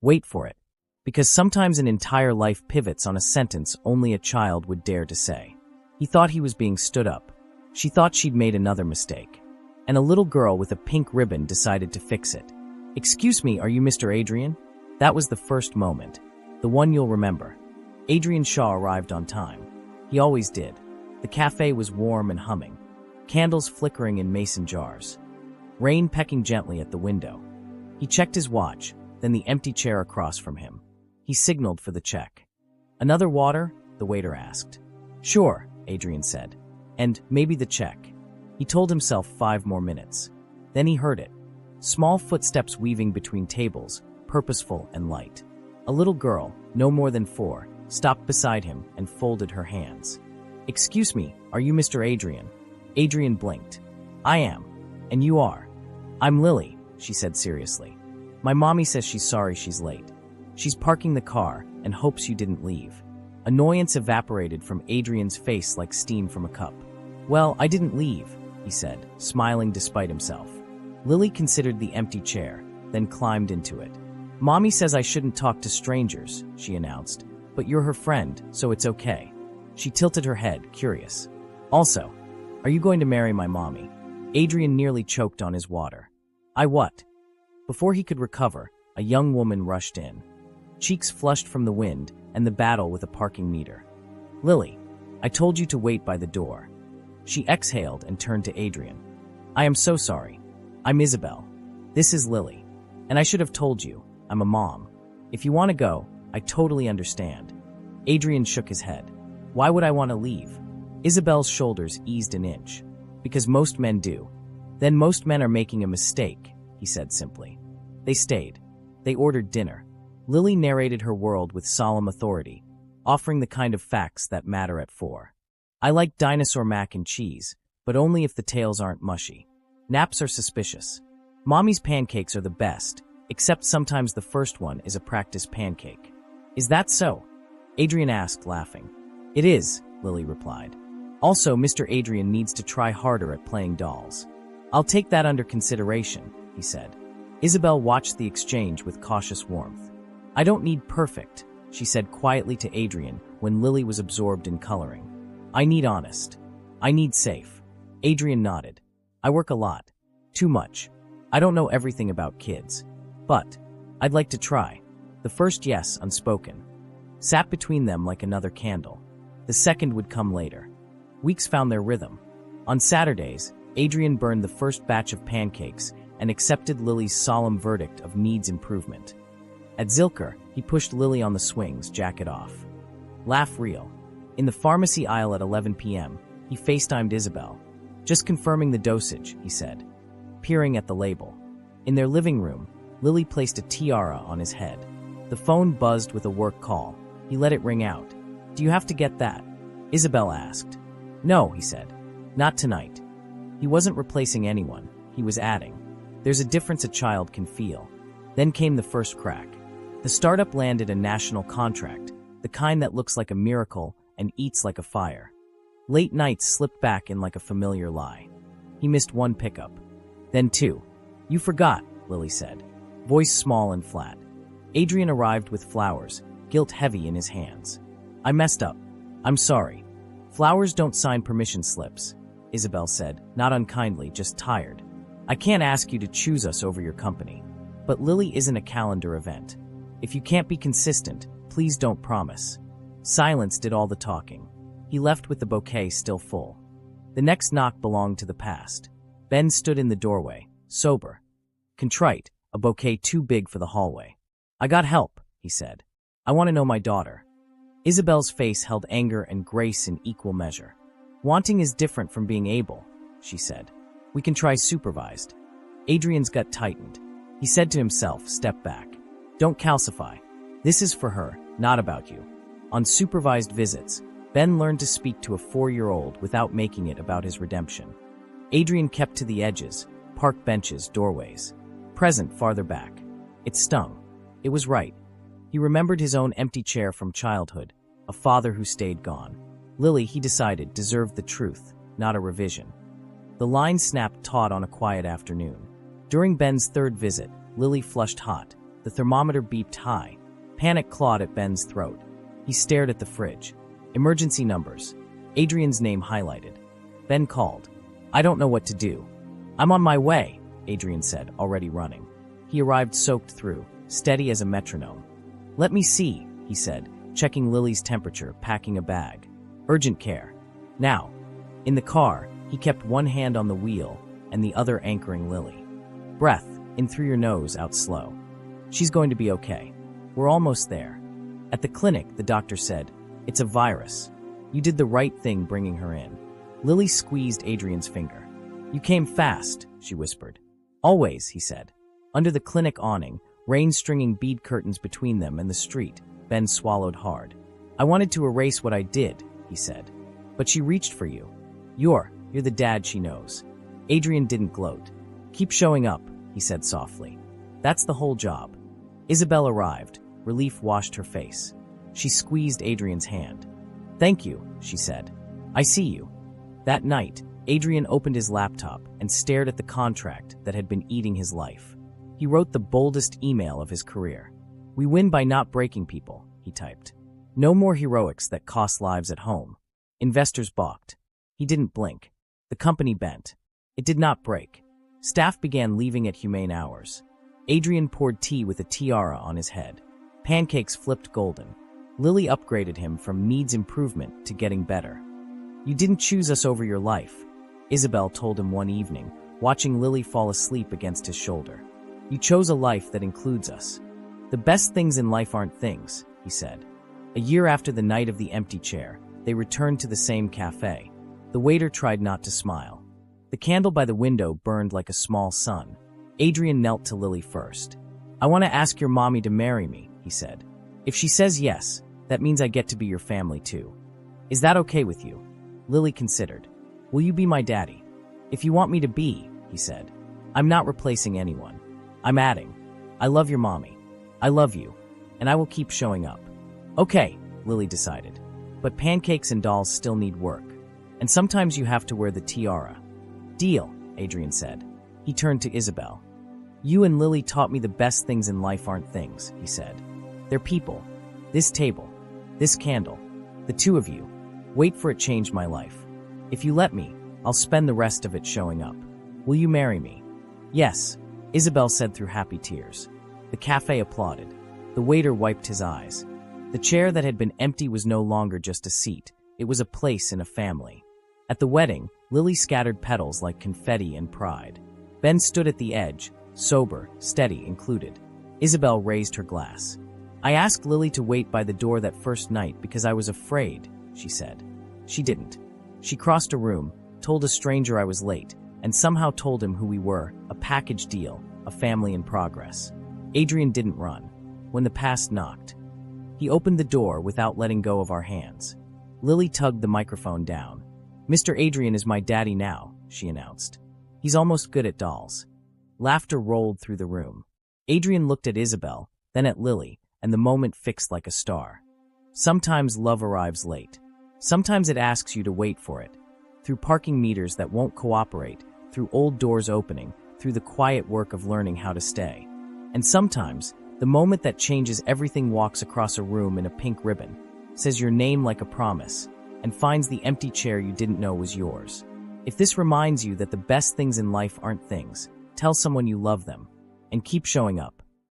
Wait for it. Because sometimes an entire life pivots on a sentence only a child would dare to say. He thought he was being stood up. She thought she'd made another mistake. And a little girl with a pink ribbon decided to fix it. "Excuse me, are you Mr. Adrian?" That was the first moment. The one you'll remember. Adrian Shaw arrived on time. He always did. The cafe was warm and humming. Candles flickering in mason jars. Rain pecking gently at the window. He checked his watch, then the empty chair across from him. He signaled for the check. "Another water?" the waiter asked. "Sure," Adrian said. "And maybe the check." He told himself 5 more minutes. Then he heard it. Small footsteps weaving between tables, purposeful and light. A little girl, no more than 4, stopped beside him and folded her hands. "Excuse me, are you Mr. Adrian?" Adrian blinked. "I am. And you are?" "I'm Lily," she said seriously. "My mommy says she's sorry she's late. She's parking the car and hopes you didn't leave." Annoyance evaporated from Adrian's face like steam from a cup. "Well, I didn't leave," he said, smiling despite himself. Lily considered the empty chair, then climbed into it. "Mommy says I shouldn't talk to strangers," she announced, "but you're her friend, so it's okay." She tilted her head, curious. "Also, are you going to marry my mommy?" Adrian nearly choked on his water. "I what?" Before he could recover, a young woman rushed in. Cheeks flushed from the wind and the battle with a parking meter. "Lily, I told you to wait by the door." She exhaled and turned to Adrian. "I am so sorry. I'm Isabel. This is Lily. And I should have told you, I'm a mom. If you want to go, I totally understand." Adrian shook his head. "Why would I want to leave?" Isabel's shoulders eased an inch. "Because most men do." "Then most men are making a mistake," he said simply. They stayed. They ordered dinner. Lily narrated her world with solemn authority, offering the kind of facts that matter at 4. "I like dinosaur mac and cheese, but only if the tails aren't mushy. Naps are suspicious. Mommy's pancakes are the best, except sometimes the first one is a practice pancake." "Is that so?" Adrian asked, laughing. "It is," Lily replied. "Also, Mr. Adrian needs to try harder at playing dolls." "I'll take that under consideration," he said. Isabel watched the exchange with cautious warmth. "I don't need perfect," she said quietly to Adrian when Lily was absorbed in coloring. "I need honest. I need safe." Adrian nodded. "I work a lot. Too much. I don't know everything about kids. But I'd like to try." The first yes, unspoken, sat between them like another candle. The second would come later. Weeks found their rhythm. On Saturdays, Adrian burned the first batch of pancakes and accepted Lily's solemn verdict of needs improvement. At Zilker, he pushed Lily on the swings, jacket off. Laugh real. In the pharmacy aisle at 11 p.m., he FaceTimed Isabel. "Just confirming the dosage," he said, peering at the label. In their living room, Lily placed a tiara on his head. The phone buzzed with a work call. He let it ring out. "Do you have to get that?" Isabel asked. "No," he said. "Not tonight." He wasn't replacing anyone. He was adding. There's a difference a child can feel. Then came the first crack. The startup landed a national contract, the kind that looks like a miracle and eats like a fire. Late nights slipped back in like a familiar lie. He missed 1 pickup. Then 2. "You forgot," Lily said, voice small and flat. Adrian arrived with flowers, guilt heavy in his hands. "I messed up. I'm sorry." "Flowers don't sign permission slips," Isabel said, not unkindly, just tired. "I can't ask you to choose us over your company. But Lily isn't a calendar event. If you can't be consistent, please don't promise." Silence did all the talking. He left with the bouquet still full. The next knock belonged to the past. Ben stood in the doorway, sober, contrite, a bouquet too big for the hallway. "I got help," he said. "I want to know my daughter." Isabel's face held anger and grace in equal measure. "Wanting is different from being able," she said. "We can try supervised." Adrian's gut tightened. He said to himself, "Step back. Don't calcify. This is for her, not about you." On supervised visits, Ben learned to speak to a 4-year-old without making it about his redemption. Adrian kept to the edges, park benches, doorways. Present farther back. It stung. It was right. He remembered his own empty chair from childhood, a father who stayed gone. Lily, he decided, deserved the truth, not a revision. The line snapped taut on a quiet afternoon. During Ben's 3rd visit, Lily flushed hot. The thermometer beeped high. Panic clawed at Ben's throat. He stared at the fridge. Emergency numbers. Adrian's name highlighted. Ben called. "I don't know what to do." "I'm on my way," Adrian said, already running. He arrived soaked through, steady as a metronome. "Let me see," he said, checking Lily's temperature, packing a bag. "Urgent care. Now." In the car, he kept one hand on the wheel and the other anchoring Lily. "Breath, in through your nose, out slow. She's going to be okay. We're almost there." At the clinic, the doctor said, "It's a virus. You did the right thing bringing her in." Lily squeezed Adrian's finger. "You came fast," she whispered. "Always," he said. Under the clinic awning, rain stringing bead curtains between them and the street, Ben swallowed hard. "I wanted to erase what I did," he said. "But she reached for you. You're the dad she knows." Adrian didn't gloat. "Keep showing up," he said softly. "That's the whole job." Isabel arrived. Relief washed her face. She squeezed Adrian's hand. "Thank you," she said. "I see you." That night, Adrian opened his laptop and stared at the contract that had been eating his life. He wrote the boldest email of his career. "We win by not breaking people," he typed. "No more heroics that cost lives at home." Investors balked. He didn't blink. The company bent. It did not break. Staff began leaving at humane hours. Adrian poured tea with a tiara on his head. Pancakes flipped golden. Lily upgraded him from needs improvement to getting better. "You didn't choose us over your life," Isabel told him one evening, watching Lily fall asleep against his shoulder. "You chose a life that includes us." "The best things in life aren't things," he said. A year after the night of the empty chair, they returned to the same cafe. The waiter tried not to smile. The candle by the window burned like a small sun. Adrian knelt to Lily first. "I want to ask your mommy to marry me," he said. "If she says yes, that means I get to be your family too. Is that okay with you?" Lily considered. "Will you be my daddy?" "If you want me to be," he said. "I'm not replacing anyone. I'm adding. I love your mommy. I love you. And I will keep showing up." "Okay," Lily decided. "But pancakes and dolls still need work. And sometimes you have to wear the tiara." "Deal," Adrian said. He turned to Isabel. "You and Lily taught me the best things in life aren't things," he said. "They're people. This table. This candle. The two of you. Wait for it changed my life. If you let me, I'll spend the rest of it showing up. Will you marry me?" "Yes," Isabel said through happy tears. The cafe applauded. The waiter wiped his eyes. The chair that had been empty was no longer just a seat. It was a place in a family. At the wedding, Lily scattered petals like confetti and pride. Ben stood at the edge, sober, steady, included. Isabel raised her glass. "I asked Lily to wait by the door that first night because I was afraid," she said. She didn't. She crossed a room, told a stranger I was late, and somehow told him who we were, a package deal, a family in progress. Adrian didn't run. When the past knocked, he opened the door without letting go of our hands. Lily tugged the microphone down. "Mr. Adrian is my daddy now," she announced. "He's almost good at dolls." Laughter rolled through the room. Adrian looked at Isabel, then at Lily, and the moment fixed like a star. Sometimes love arrives late. Sometimes it asks you to wait for it. Through parking meters that won't cooperate, through old doors opening, through the quiet work of learning how to stay. And sometimes, the moment that changes everything walks across a room in a pink ribbon, says your name like a promise, and finds the empty chair you didn't know was yours. If this reminds you that the best things in life aren't things, tell someone you love them, and keep showing up.